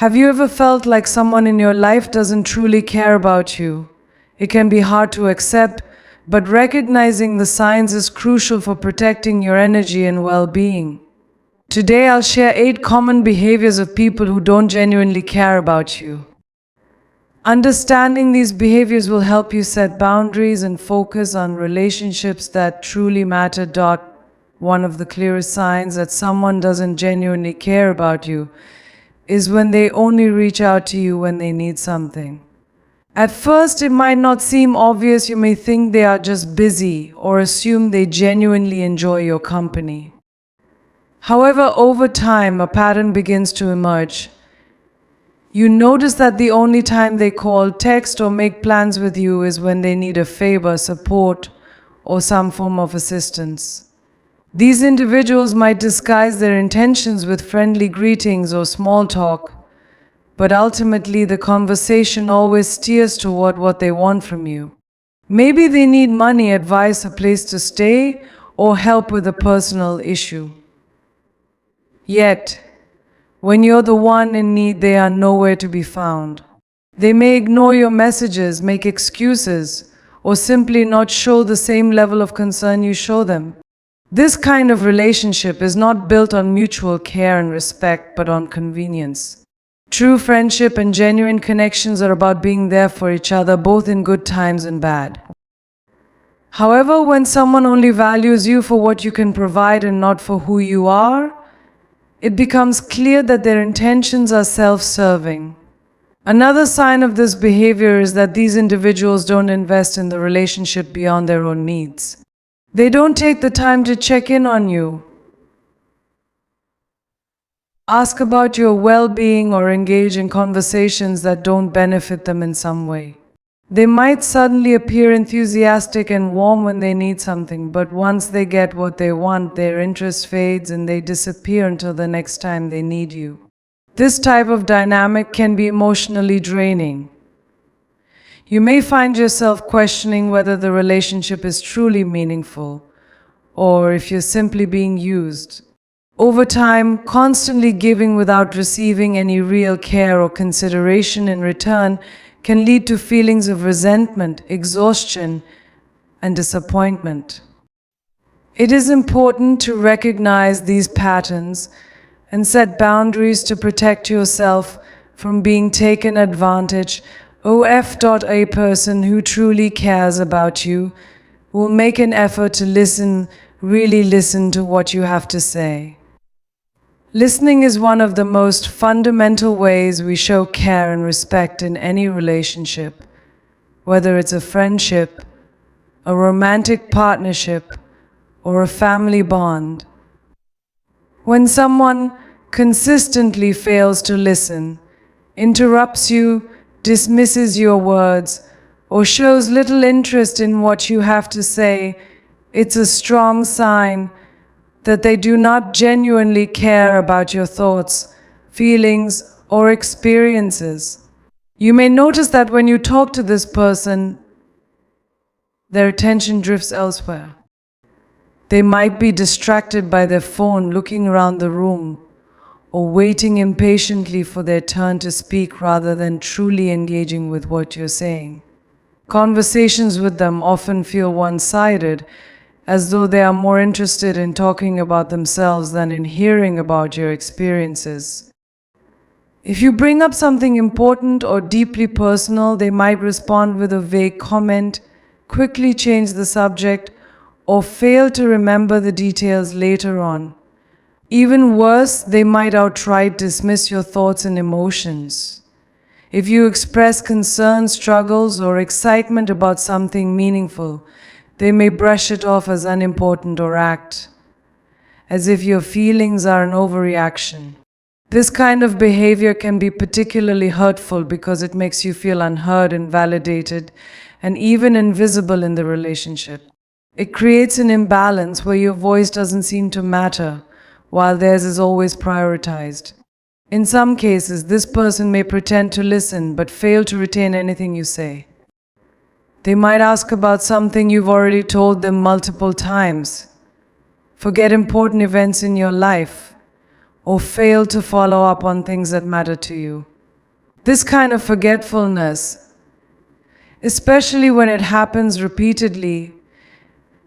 Have you ever felt like someone in your life doesn't truly care about you? It can be hard to accept, but recognizing the signs is crucial for protecting your energy and well-being. Today I'll share 8 common behaviors of people who don't genuinely care about you. Understanding these behaviors will help you set boundaries and focus on relationships that truly matter. One of the clearest signs that someone doesn't genuinely care about you is when they only reach out to you when they need something. At first, it might not seem obvious. You may think they are just busy or assume they genuinely enjoy your company. However, over time, a pattern begins to emerge. You notice that the only time they call, text, or make plans with you is when they need a favor, support, or some form of assistance. These individuals might disguise their intentions with friendly greetings or small talk, but ultimately the conversation always steers toward what they want from you. Maybe they need money, advice, a place to stay, or help with a personal issue. Yet, when you're the one in need, they are nowhere to be found. They may ignore your messages, make excuses, or simply not show the same level of concern you show them. This kind of relationship is not built on mutual care and respect, but on convenience. True friendship and genuine connections are about being there for each other, both in good times and bad. However, when someone only values you for what you can provide and not for who you are, it becomes clear that their intentions are self-serving. Another sign of this behavior is that these individuals don't invest in the relationship beyond their own needs. They don't take the time to check in on you, ask about your well-being, or engage in conversations that don't benefit them in some way. They might suddenly appear enthusiastic and warm when they need something, but once they get what they want, their interest fades and they disappear until the next time they need you. This type of dynamic can be emotionally draining. You may find yourself questioning whether the relationship is truly meaningful, or if you're simply being used. Over time, constantly giving without receiving any real care or consideration in return can lead to feelings of resentment, exhaustion, and disappointment. It is important to recognize these patterns and set boundaries to protect yourself from being taken advantage of. A person who truly cares about you will make an effort to listen, really listen to what you have to say. Listening is one of the most fundamental ways we show care and respect in any relationship, whether it's a friendship, a romantic partnership, or a family bond. When someone consistently fails to listen, interrupts you, dismisses your words, or shows little interest in what you have to say, it's a strong sign that they do not genuinely care about your thoughts, feelings, or experiences. You may notice that when you talk to this person, their attention drifts elsewhere. They might be distracted by their phone, looking around the room, or waiting impatiently for their turn to speak rather than truly engaging with what you're saying. Conversations with them often feel one-sided, as though they are more interested in talking about themselves than in hearing about your experiences. If you bring up something important or deeply personal, they might respond with a vague comment, quickly change the subject, or fail to remember the details later on. Even worse, they might outright dismiss your thoughts and emotions. If you express concern, struggles, or excitement about something meaningful, they may brush it off as unimportant or act as if your feelings are an overreaction. This kind of behavior can be particularly hurtful because it makes you feel unheard, invalidated, and even invisible in the relationship. It creates an imbalance where your voice doesn't seem to matter, while theirs is always prioritized. In some cases, this person may pretend to listen but fail to retain anything you say. They might ask about something you've already told them multiple times, forget important events in your life, or fail to follow up on things that matter to you. This kind of forgetfulness, especially when it happens repeatedly,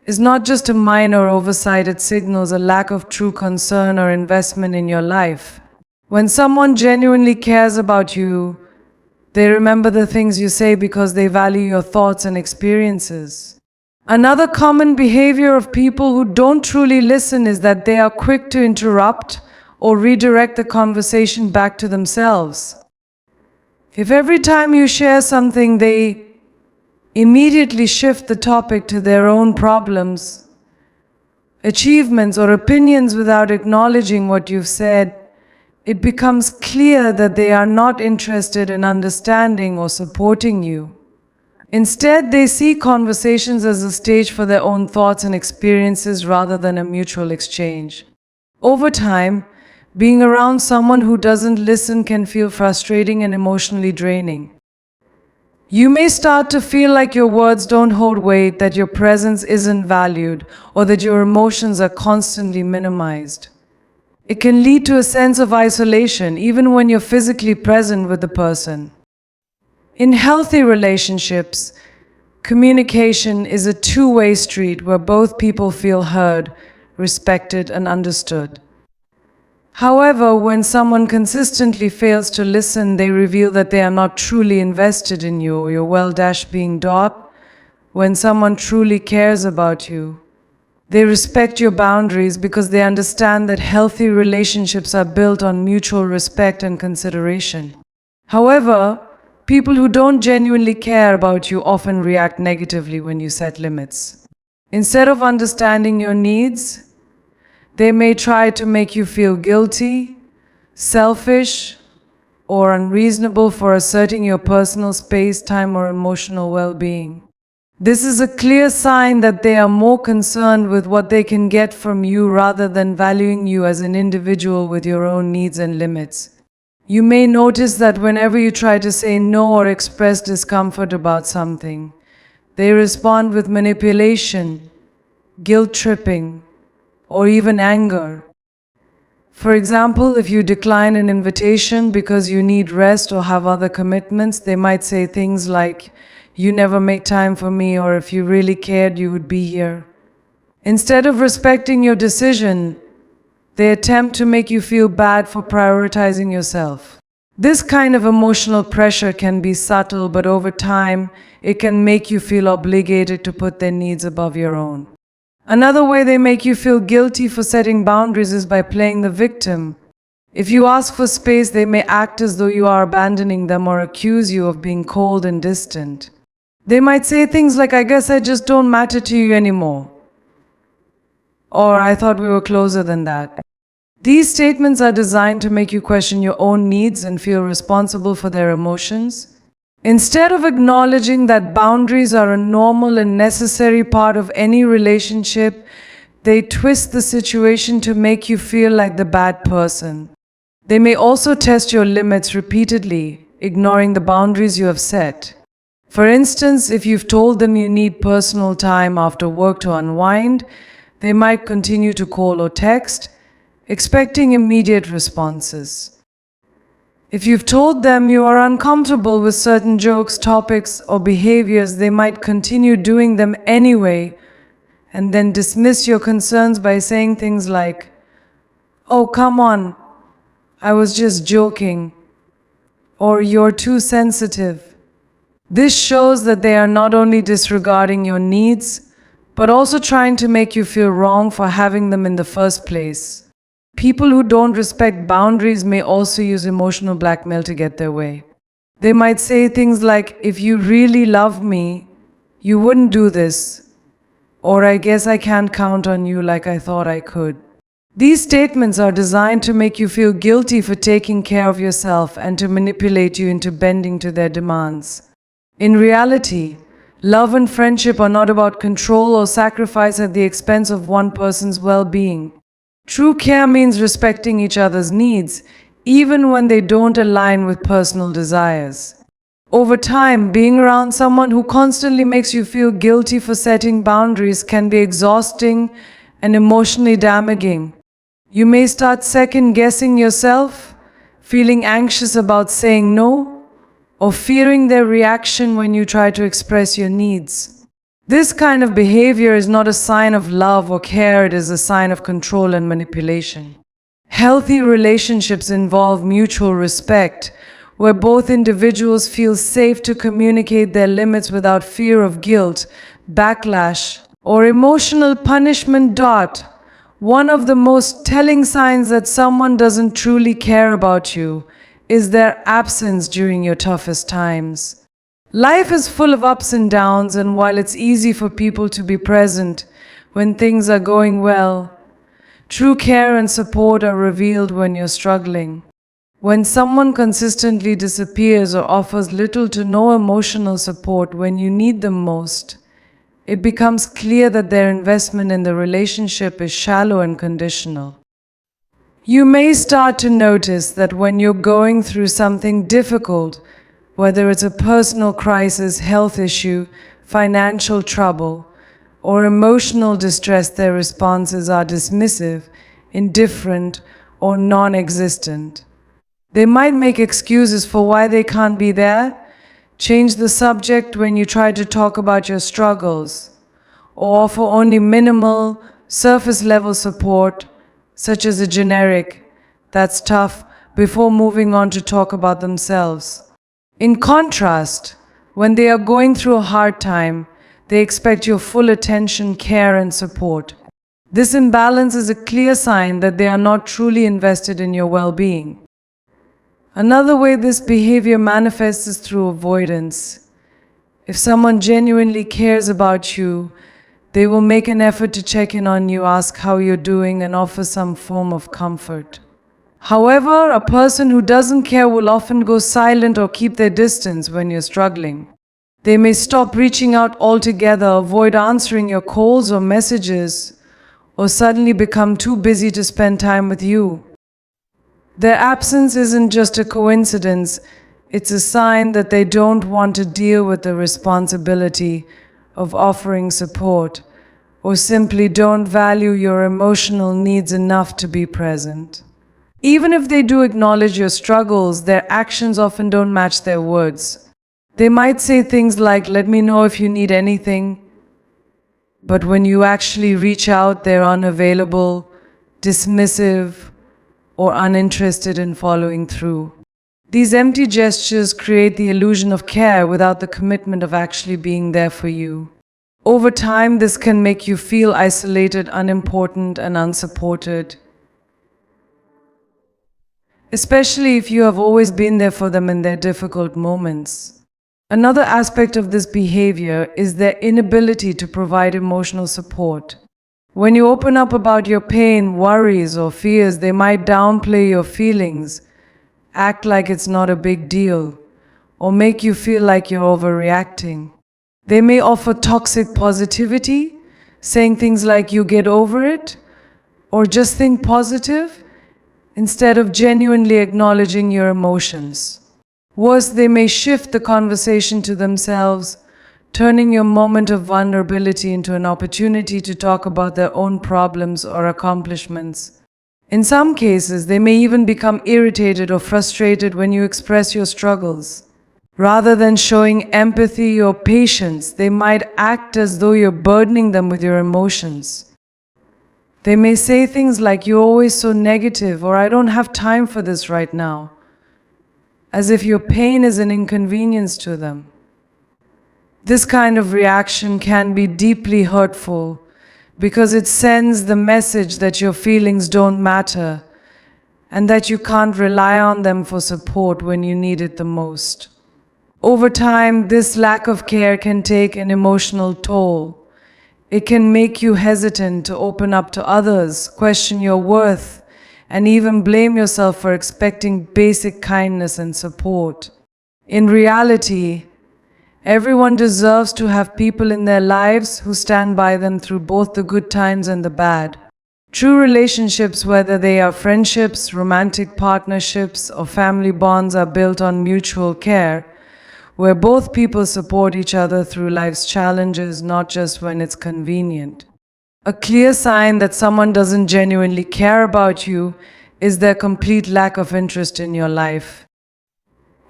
is not just a minor oversight, it signals a lack of true concern or investment in your life. When someone genuinely cares about you, they remember the things you say because they value your thoughts and experiences. Another common behavior of people who don't truly listen is that they are quick to interrupt or redirect the conversation back to themselves. If every time you share something, they immediately shift the topic to their own problems, achievements, or opinions without acknowledging what you've said, it becomes clear that they are not interested in understanding or supporting you. Instead, they see conversations as a stage for their own thoughts and experiences rather than a mutual exchange. Over time, being around someone who doesn't listen can feel frustrating and emotionally draining. You may start to feel like your words don't hold weight, that your presence isn't valued, or that your emotions are constantly minimized. It can lead to a sense of isolation even when you're physically present with the person. In healthy relationships, communication is a two-way street where both people feel heard, respected, and understood. However, when someone consistently fails to listen, they reveal that they are not truly invested in you or your well-being. When someone truly cares about you, they respect your boundaries because they understand that healthy relationships are built on mutual respect and consideration. However, people who don't genuinely care about you often react negatively when you set limits. Instead of understanding your needs, they may try to make you feel guilty, selfish, or unreasonable for asserting your personal space, time, or emotional well-being. This is a clear sign that they are more concerned with what they can get from you rather than valuing you as an individual with your own needs and limits. You may notice that whenever you try to say no or express discomfort about something, they respond with manipulation, guilt-tripping, or even anger. For example, if you decline an invitation because you need rest or have other commitments, they might say things like, "You never make time for me," or "If you really cared, you would be here." Instead of respecting your decision, they attempt to make you feel bad for prioritizing yourself. This kind of emotional pressure can be subtle, but over time, it can make you feel obligated to put their needs above your own. Another way they make you feel guilty for setting boundaries is by playing the victim. If you ask for space, they may act as though you are abandoning them or accuse you of being cold and distant. They might say things like, "I guess I just don't matter to you anymore," or "I thought we were closer than that." These statements are designed to make you question your own needs and feel responsible for their emotions. Instead of acknowledging that boundaries are a normal and necessary part of any relationship, they twist the situation to make you feel like the bad person. They may also test your limits repeatedly, ignoring the boundaries you have set. For instance, if you've told them you need personal time after work to unwind, they might continue to call or text, expecting immediate responses. If you've told them you are uncomfortable with certain jokes, topics, or behaviors, they might continue doing them anyway, and then dismiss your concerns by saying things like, "Oh, come on, I was just joking," or "You're too sensitive." This shows that they are not only disregarding your needs, but also trying to make you feel wrong for having them in the first place. People who don't respect boundaries may also use emotional blackmail to get their way. They might say things like, "If you really love me, you wouldn't do this," or "I guess I can't count on you like I thought I could." These statements are designed to make you feel guilty for taking care of yourself and to manipulate you into bending to their demands. In reality, love and friendship are not about control or sacrifice at the expense of one person's well-being. True care means respecting each other's needs, even when they don't align with personal desires. Over time, being around someone who constantly makes you feel guilty for setting boundaries can be exhausting and emotionally damaging. You may start second-guessing yourself, feeling anxious about saying no, or fearing their reaction when you try to express your needs. This kind of behavior is not a sign of love or care, it is a sign of control and manipulation. Healthy relationships involve mutual respect, where both individuals feel safe to communicate their limits without fear of guilt, backlash, or emotional punishment. One of the most telling signs that someone doesn't truly care about you is their absence during your toughest times. Life is full of ups and downs, and while it's easy for people to be present when things are going well, true care and support are revealed when you're struggling. When someone consistently disappears or offers little to no emotional support when you need them most, it becomes clear that their investment in the relationship is shallow and conditional. You may start to notice that when you're going through something difficult, whether it's a personal crisis, health issue, financial trouble, or emotional distress, their responses are dismissive, indifferent, or non-existent. They might make excuses for why they can't be there, change the subject when you try to talk about your struggles, or offer only minimal, surface-level support, such as a generic, "That's tough," before moving on to talk about themselves. In contrast, when they are going through a hard time, they expect your full attention, care, and support. This imbalance is a clear sign that they are not truly invested in your well-being. Another way this behavior manifests is through avoidance. If someone genuinely cares about you, they will make an effort to check in on you, ask how you're doing, and offer some form of comfort. However, a person who doesn't care will often go silent or keep their distance when you're struggling. They may stop reaching out altogether, avoid answering your calls or messages, or suddenly become too busy to spend time with you. Their absence isn't just a coincidence, it's a sign that they don't want to deal with the responsibility of offering support, or simply don't value your emotional needs enough to be present. Even if they do acknowledge your struggles, their actions often don't match their words. They might say things like, "Let me know if you need anything," but when you actually reach out, they're unavailable, dismissive, or uninterested in following through. These empty gestures create the illusion of care without the commitment of actually being there for you. Over time, this can make you feel isolated, unimportant, and unsupported, especially if you have always been there for them in their difficult moments. Another aspect of this behavior is their inability to provide emotional support. When you open up about your pain, worries, or fears, they might downplay your feelings, act like it's not a big deal, or make you feel like you're overreacting. They may offer toxic positivity, saying things like "you get over it," or "just think positive," instead of genuinely acknowledging your emotions. Worse, they may shift the conversation to themselves, turning your moment of vulnerability into an opportunity to talk about their own problems or accomplishments. In some cases, they may even become irritated or frustrated when you express your struggles. Rather than showing empathy or patience, they might act as though you're burdening them with your emotions. They may say things like, "You're always so negative," or "I don't have time for this right now," as if your pain is an inconvenience to them. This kind of reaction can be deeply hurtful because it sends the message that your feelings don't matter and that you can't rely on them for support when you need it the most. Over time, this lack of care can take an emotional toll. It can make you hesitant to open up to others, question your worth, and even blame yourself for expecting basic kindness and support. In reality, everyone deserves to have people in their lives who stand by them through both the good times and the bad. True relationships, whether they are friendships, romantic partnerships, or family bonds, are built on mutual care, where both people support each other through life's challenges, not just when it's convenient. A clear sign that someone doesn't genuinely care about you is their complete lack of interest in your life.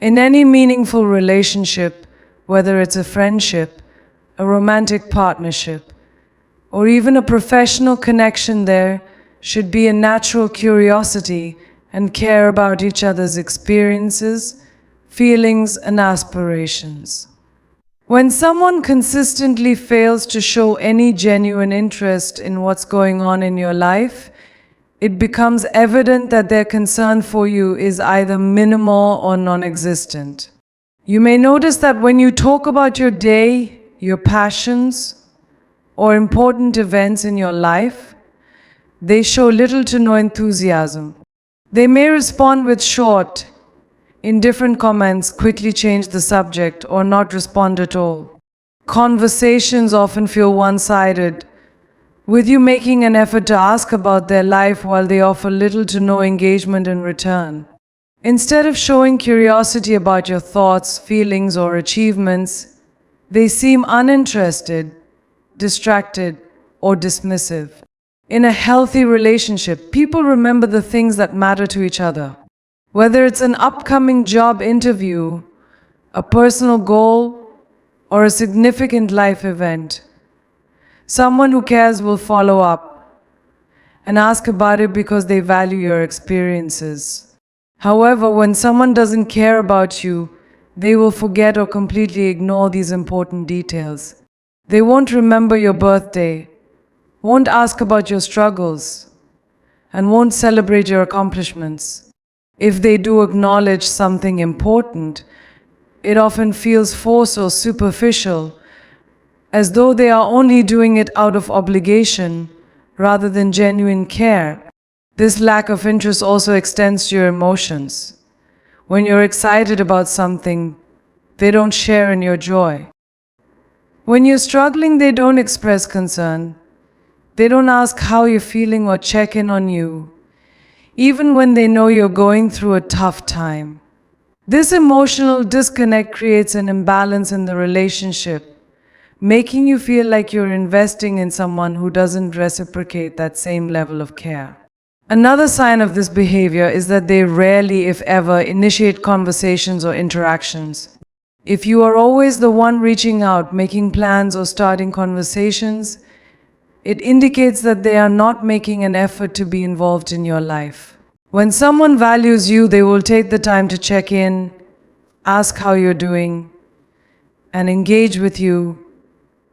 In any meaningful relationship, whether it's a friendship, a romantic partnership, or even a professional connection, there should be a natural curiosity and care about each other's experiences, feelings, and aspirations. When someone consistently fails to show any genuine interest in what's going on in your life, it becomes evident that their concern for you is either minimal or non-existent. You may notice that when you talk about your day, your passions, or important events in your life, they show little to no enthusiasm. They may respond with short, indifferent comments, quickly change the subject, or not respond at all. Conversations often feel one-sided, with you making an effort to ask about their life while they offer little to no engagement in return. Instead of showing curiosity about your thoughts, feelings, or achievements, they seem uninterested, distracted, or dismissive. In a healthy relationship, people remember the things that matter to each other. Whether it's an upcoming job interview, a personal goal, or a significant life event, someone who cares will follow up and ask about it because they value your experiences. However, when someone doesn't care about you, they will forget or completely ignore these important details. They won't remember your birthday, won't ask about your struggles, and won't celebrate your accomplishments. If they do acknowledge something important, it often feels forced or superficial, as though they are only doing it out of obligation rather than genuine care. This lack of interest also extends to your emotions. When you're excited about something, they don't share in your joy. When you're struggling, they don't express concern. They don't ask how you're feeling or check in on you, even when they know you're going through a tough time. This emotional disconnect creates an imbalance in the relationship, making you feel like you're investing in someone who doesn't reciprocate that same level of care. Another sign of this behavior is that they rarely, if ever, initiate conversations or interactions. If you are always the one reaching out, making plans, or starting conversations, it indicates that they are not making an effort to be involved in your life. When someone values you, they will take the time to check in, ask how you're doing, and engage with you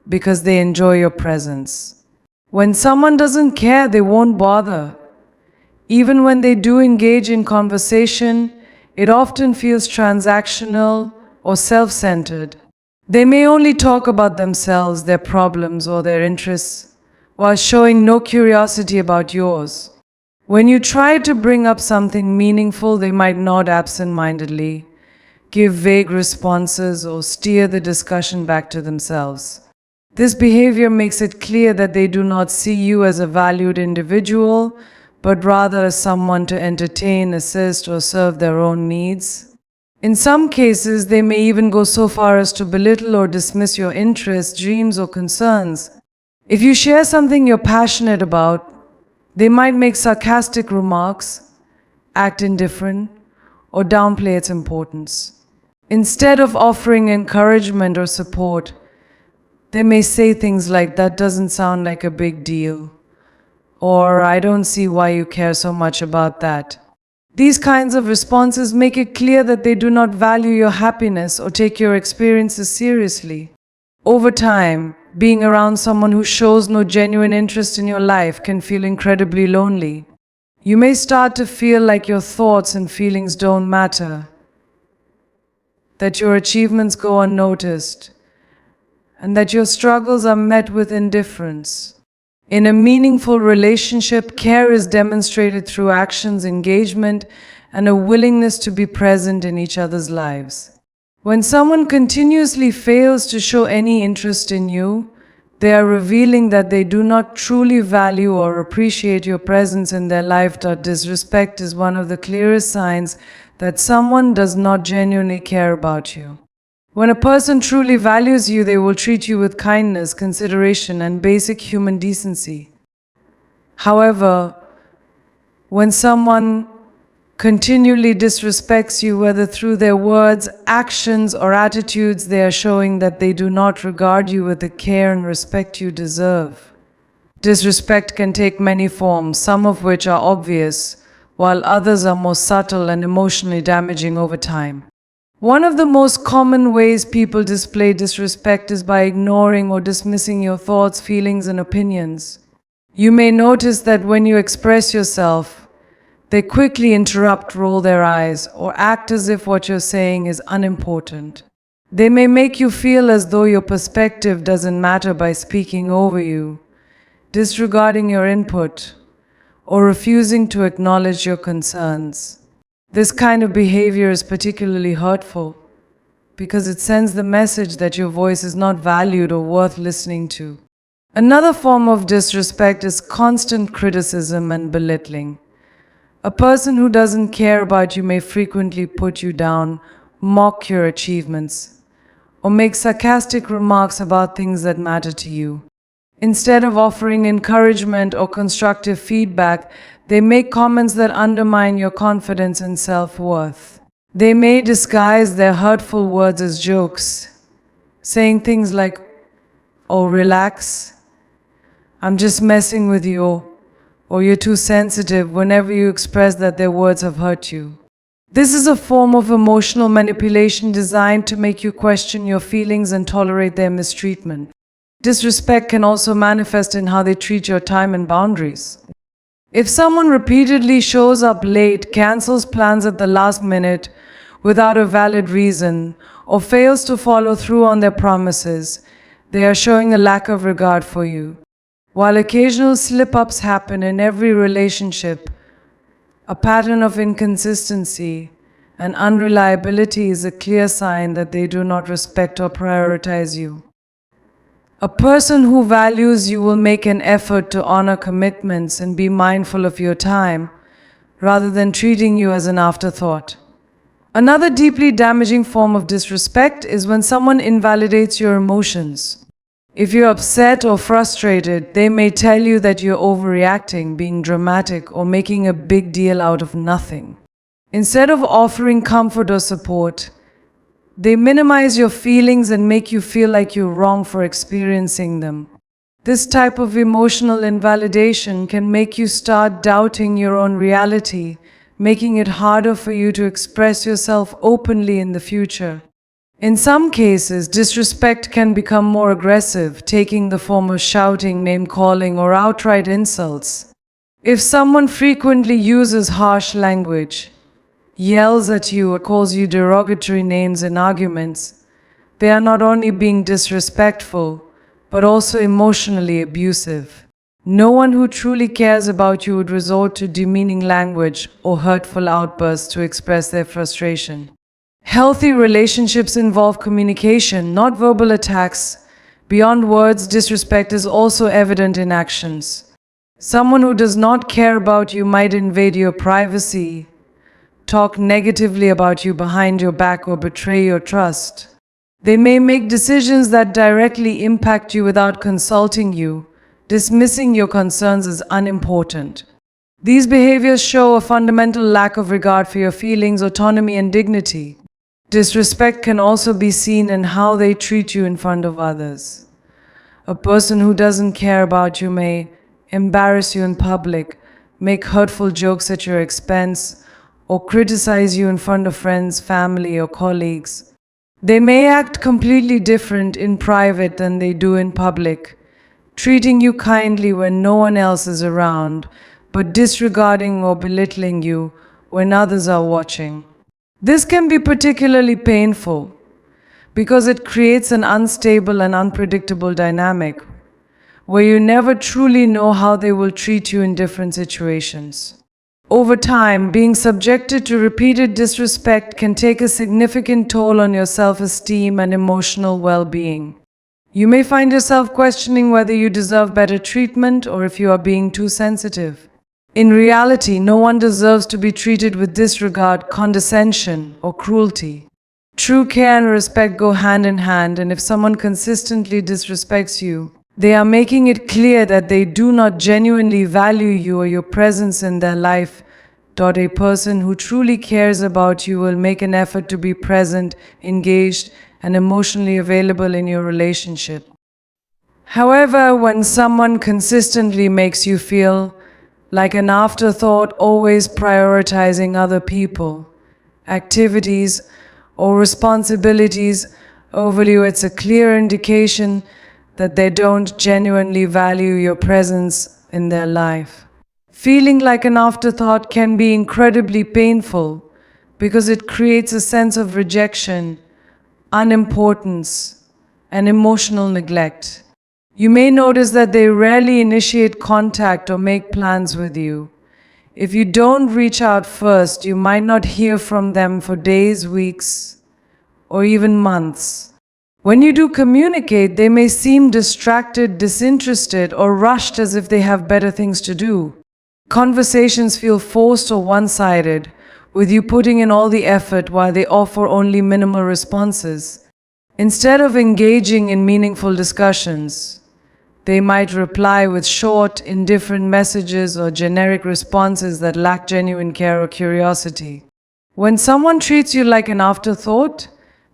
because they enjoy your presence. When someone doesn't care, they won't bother. Even when they do engage in conversation, it often feels transactional or self-centered. They may only talk about themselves, their problems, or their interests, while showing no curiosity about yours. When you try to bring up something meaningful, they might nod absent-mindedly, give vague responses, or steer the discussion back to themselves. This behavior makes it clear that they do not see you as a valued individual, but rather as someone to entertain, assist, or serve their own needs. In some cases, they may even go so far as to belittle or dismiss your interests, dreams, or concerns. If you share something you're passionate about, they might make sarcastic remarks, act indifferent, or downplay its importance. Instead of offering encouragement or support, they may say things like, "That doesn't sound like a big deal," or "I don't see why you care so much about that." These kinds of responses make it clear that they do not value your happiness or take your experiences seriously. Over time, being around someone who shows no genuine interest in your life can feel incredibly lonely. You may start to feel like your thoughts and feelings don't matter, that your achievements go unnoticed, and that your struggles are met with indifference. In a meaningful relationship, care is demonstrated through actions, engagement, and a willingness to be present in each other's lives. When someone continuously fails to show any interest in you, they are revealing that they do not truly value or appreciate your presence in their life. Disrespect is one of the clearest signs that someone does not genuinely care about you. When a person truly values you, they will treat you with kindness, consideration, and basic human decency. However, when someone continually disrespects you, whether through their words, actions, or attitudes, they are showing that they do not regard you with the care and respect you deserve. Disrespect can take many forms, some of which are obvious, while others are more subtle and emotionally damaging over time. One of the most common ways people display disrespect is by ignoring or dismissing your thoughts, feelings, and opinions. You may notice that when you express yourself, they quickly interrupt, roll their eyes, or act as if what you're saying is unimportant. They may make you feel as though your perspective doesn't matter by speaking over you, disregarding your input, or refusing to acknowledge your concerns. This kind of behavior is particularly hurtful because it sends the message that your voice is not valued or worth listening to. Another form of disrespect is constant criticism and belittling. A person who doesn't care about you may frequently put you down, mock your achievements, or make sarcastic remarks about things that matter to you. Instead of offering encouragement or constructive feedback, they make comments that undermine your confidence and self-worth. They may disguise their hurtful words as jokes, saying things like, "Oh, relax, I'm just messing with you," or "You're too sensitive," whenever you express that their words have hurt you. This is a form of emotional manipulation designed to make you question your feelings and tolerate their mistreatment. Disrespect can also manifest in how they treat your time and boundaries. If someone repeatedly shows up late, cancels plans at the last minute without a valid reason, or fails to follow through on their promises, they are showing a lack of regard for you. While occasional slip-ups happen in every relationship, a pattern of inconsistency and unreliability is a clear sign that they do not respect or prioritize you. A person who values you will make an effort to honor commitments and be mindful of your time, rather than treating you as an afterthought. Another deeply damaging form of disrespect is when someone invalidates your emotions. If you're upset or frustrated, they may tell you that you're overreacting, being dramatic, or making a big deal out of nothing. Instead of offering comfort or support, they minimize your feelings and make you feel like you're wrong for experiencing them. This type of emotional invalidation can make you start doubting your own reality, making it harder for you to express yourself openly in the future. In some cases, disrespect can become more aggressive, taking the form of shouting, name-calling, or outright insults. If someone frequently uses harsh language, yells at you, or calls you derogatory names in arguments, they are not only being disrespectful, but also emotionally abusive. No one who truly cares about you would resort to demeaning language or hurtful outbursts to express their frustration. Healthy relationships involve communication, not verbal attacks. Beyond words, disrespect is also evident in actions. Someone who does not care about you might invade your privacy, talk negatively about you behind your back, or betray your trust. They may make decisions that directly impact you without consulting you, dismissing your concerns as unimportant. These behaviors show a fundamental lack of regard for your feelings, autonomy, and dignity. Disrespect can also be seen in how they treat you in front of others. A person who doesn't care about you may embarrass you in public, make hurtful jokes at your expense, or criticize you in front of friends, family, or colleagues. They may act completely different in private than they do in public, treating you kindly when no one else is around, but disregarding or belittling you when others are watching. This can be particularly painful because it creates an unstable and unpredictable dynamic where you never truly know how they will treat you in different situations. Over time, being subjected to repeated disrespect can take a significant toll on your self-esteem and emotional well-being. You may find yourself questioning whether you deserve better treatment or if you are being too sensitive. In reality, no one deserves to be treated with disregard, condescension, or cruelty. True care and respect go hand in hand, and if someone consistently disrespects you, they are making it clear that they do not genuinely value you or your presence in their life, A person who truly cares about you will make an effort to be present, engaged, and emotionally available in your relationship. However, when someone consistently makes you feel like an afterthought, always prioritizing other people, activities, or responsibilities over you, it's a clear indication that they don't genuinely value your presence in their life. Feeling like an afterthought can be incredibly painful because it creates a sense of rejection, unimportance, and emotional neglect. You may notice that they rarely initiate contact or make plans with you. If you don't reach out first, you might not hear from them for days, weeks, or even months. When you do communicate, they may seem distracted, disinterested, or rushed as if they have better things to do. Conversations feel forced or one-sided, with you putting in all the effort while they offer only minimal responses. Instead of engaging in meaningful discussions, they might reply with short, indifferent messages or generic responses that lack genuine care or curiosity. When someone treats you like an afterthought,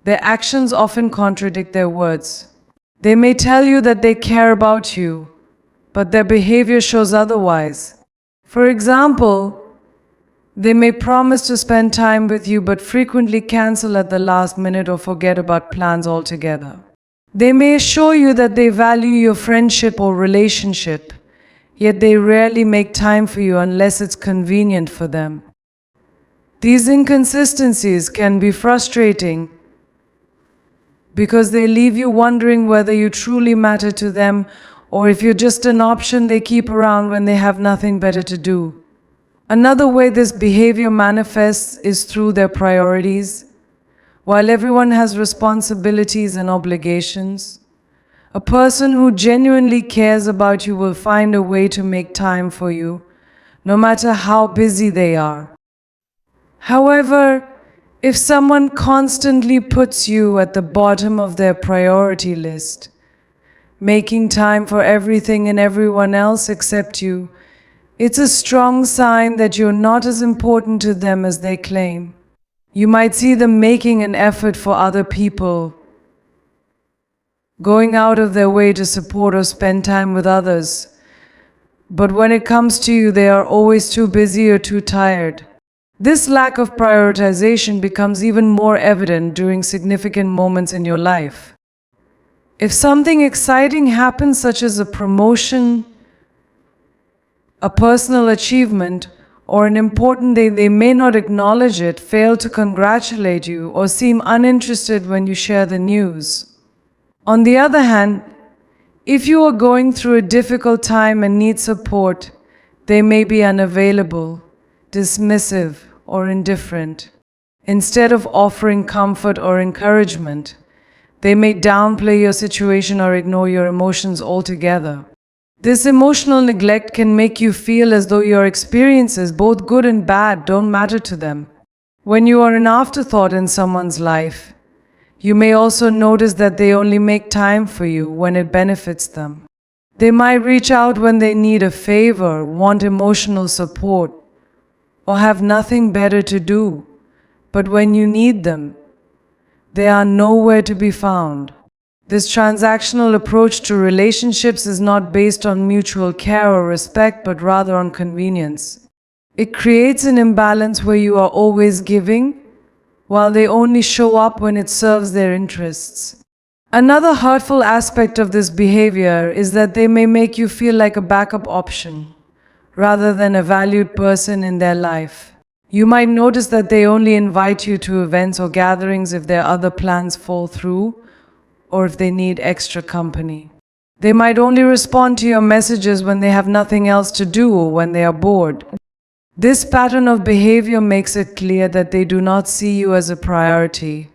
their actions often contradict their words. They may tell you that they care about you, but their behavior shows otherwise. For example, they may promise to spend time with you but frequently cancel at the last minute or forget about plans altogether. They may assure you that they value your friendship or relationship, yet they rarely make time for you unless it's convenient for them. These inconsistencies can be frustrating because they leave you wondering whether you truly matter to them or if you're just an option they keep around when they have nothing better to do. Another way this behavior manifests is through their priorities. While everyone has responsibilities and obligations, a person who genuinely cares about you will find a way to make time for you, no matter how busy they are. However, if someone constantly puts you at the bottom of their priority list, making time for everything and everyone else except you, it's a strong sign that you're not as important to them as they claim. You might see them making an effort for other people, going out of their way to support or spend time with others, but when it comes to you, they are always too busy or too tired. This lack of prioritization becomes even more evident during significant moments in your life. If something exciting happens, such as a promotion, a personal achievement, or an important day, they may not acknowledge it, fail to congratulate you, or seem uninterested when you share the news. On the other hand, if you are going through a difficult time and need support, they may be unavailable, dismissive, or indifferent. Instead of offering comfort or encouragement, they may downplay your situation or ignore your emotions altogether. This emotional neglect can make you feel as though your experiences, both good and bad, don't matter to them. When you are an afterthought in someone's life, you may also notice that they only make time for you when it benefits them. They might reach out when they need a favor, want emotional support, or have nothing better to do. But when you need them, they are nowhere to be found. This transactional approach to relationships is not based on mutual care or respect, but rather on convenience. It creates an imbalance where you are always giving, while they only show up when it serves their interests. Another hurtful aspect of this behavior is that they may make you feel like a backup option, rather than a valued person in their life. You might notice that they only invite you to events or gatherings if their other plans fall through, or if they need extra company. They might only respond to your messages when they have nothing else to do or when they are bored. This pattern of behavior makes it clear that they do not see you as a priority,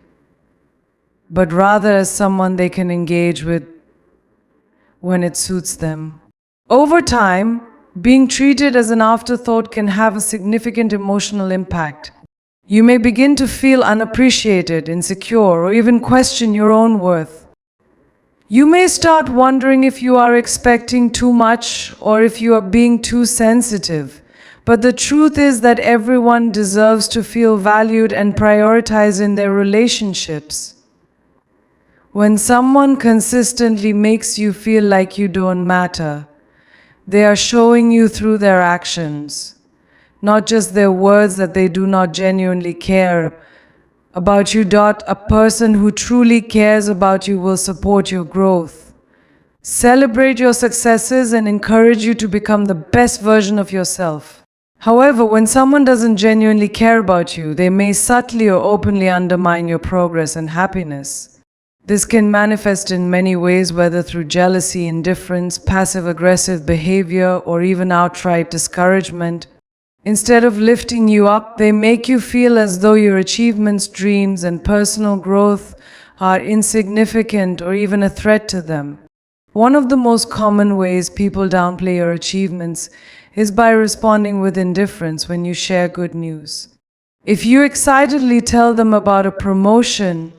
but rather as someone they can engage with when it suits them. Over time, being treated as an afterthought can have a significant emotional impact. You may begin to feel unappreciated, insecure, or even question your own worth. You may start wondering if you are expecting too much or if you are being too sensitive, But the truth is that everyone deserves to feel valued and prioritized in their relationships. When someone consistently makes you feel like you don't matter, they are showing you through their actions, not just their words, that they do not genuinely care about you. A person who truly cares about you will support your growth, celebrate your successes, and encourage you to become the best version of yourself. However, when someone doesn't genuinely care about you, they may subtly or openly undermine your progress and happiness. This can manifest in many ways, whether through jealousy, indifference, passive-aggressive behavior, or even outright discouragement. Instead of lifting you up, they make you feel as though your achievements, dreams, and personal growth are insignificant or even a threat to them. One of the most common ways people downplay your achievements is by responding with indifference when you share good news. If you excitedly tell them about a promotion,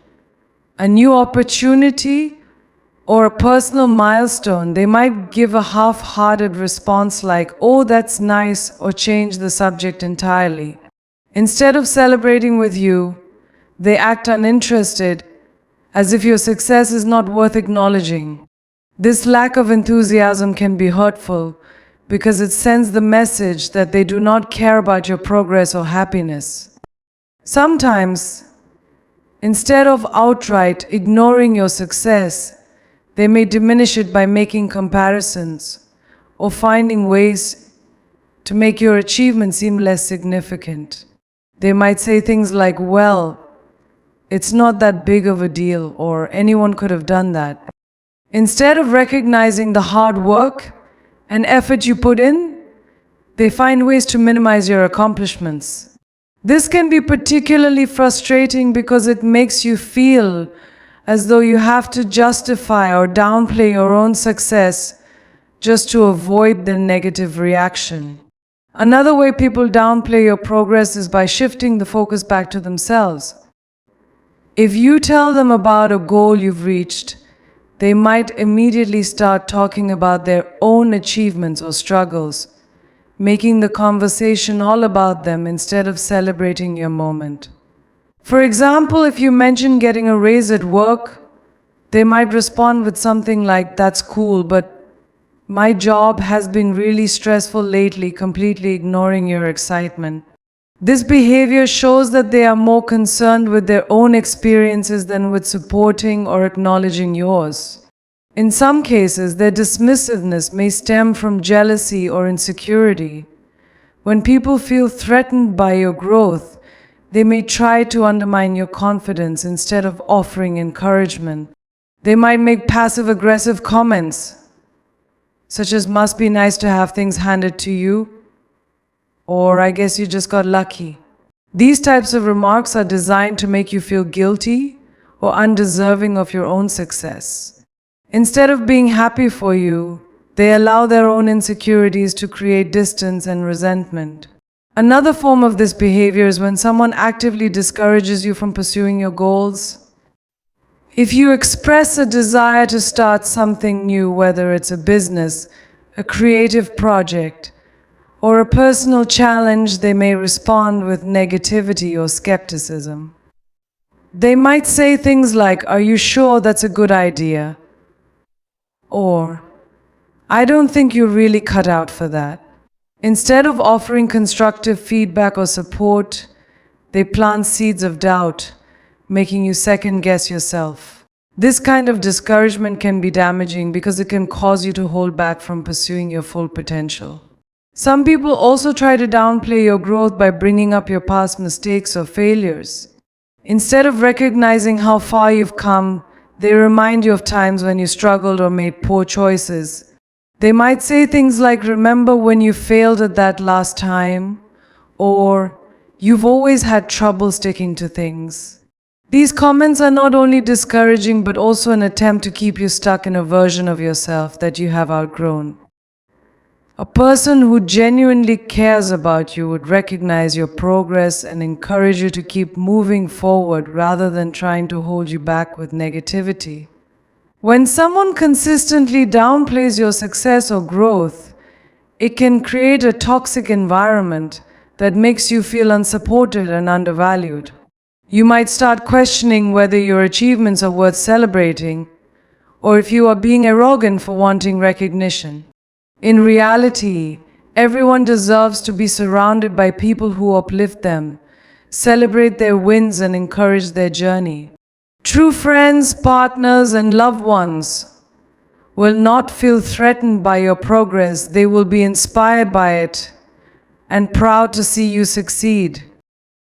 a new opportunity, or a personal milestone, they might give a half-hearted response like, "Oh, that's nice," or change the subject entirely. Instead of celebrating with you, they act uninterested, as if your success is not worth acknowledging. This lack of enthusiasm can be hurtful because it sends the message that they do not care about your progress or happiness. Sometimes, instead of outright ignoring your success, they may diminish it by making comparisons or finding ways to make your achievement seem less significant. They might say things like, "Well, it's not that big of a deal," or "Anyone could have done that." Instead of recognizing the hard work and effort you put in, they find ways to minimize your accomplishments. This can be particularly frustrating because it makes you feel as though you have to justify or downplay your own success just to avoid the negative reaction. Another way people downplay your progress is by shifting the focus back to themselves. If you tell them about a goal you've reached, they might immediately start talking about their own achievements or struggles, making the conversation all about them instead of celebrating your moment. For example, if you mention getting a raise at work, they might respond with something like, "That's cool, but my job has been really stressful lately," completely ignoring your excitement. This behavior shows that they are more concerned with their own experiences than with supporting or acknowledging yours. In some cases, their dismissiveness may stem from jealousy or insecurity. When people feel threatened by your growth, they may try to undermine your confidence instead of offering encouragement. They might make passive-aggressive comments, such as, "Must be nice to have things handed to you," or "I guess you just got lucky." These types of remarks are designed to make you feel guilty or undeserving of your own success. Instead of being happy for you, they allow their own insecurities to create distance and resentment. Another form of this behavior is when someone actively discourages you from pursuing your goals. If you express a desire to start something new, whether it's a business, a creative project, or a personal challenge, they may respond with negativity or skepticism. They might say things like, "Are you sure that's a good idea?" Or, "I don't think you're really cut out for that." Instead of offering constructive feedback or support, they plant seeds of doubt, making you second-guess yourself. This kind of discouragement can be damaging because it can cause you to hold back from pursuing your full potential. Some people also try to downplay your growth by bringing up your past mistakes or failures. Instead of recognizing how far you've come, they remind you of times when you struggled or made poor choices. They might say things like, "Remember when you failed at that last time?" or "You've always had trouble sticking to things." These comments are not only discouraging but also an attempt to keep you stuck in a version of yourself that you have outgrown. A person who genuinely cares about you would recognize your progress and encourage you to keep moving forward rather than trying to hold you back with negativity. When someone consistently downplays your success or growth, It can create a toxic environment that makes you feel unsupported and undervalued. You might start questioning whether your achievements are worth celebrating, or if you are being arrogant for wanting recognition. In reality, everyone deserves to be surrounded by people who uplift them, celebrate their wins, and encourage their journey. True friends, partners, and loved ones will not feel threatened by your progress. They will be inspired by it and proud to see you succeed.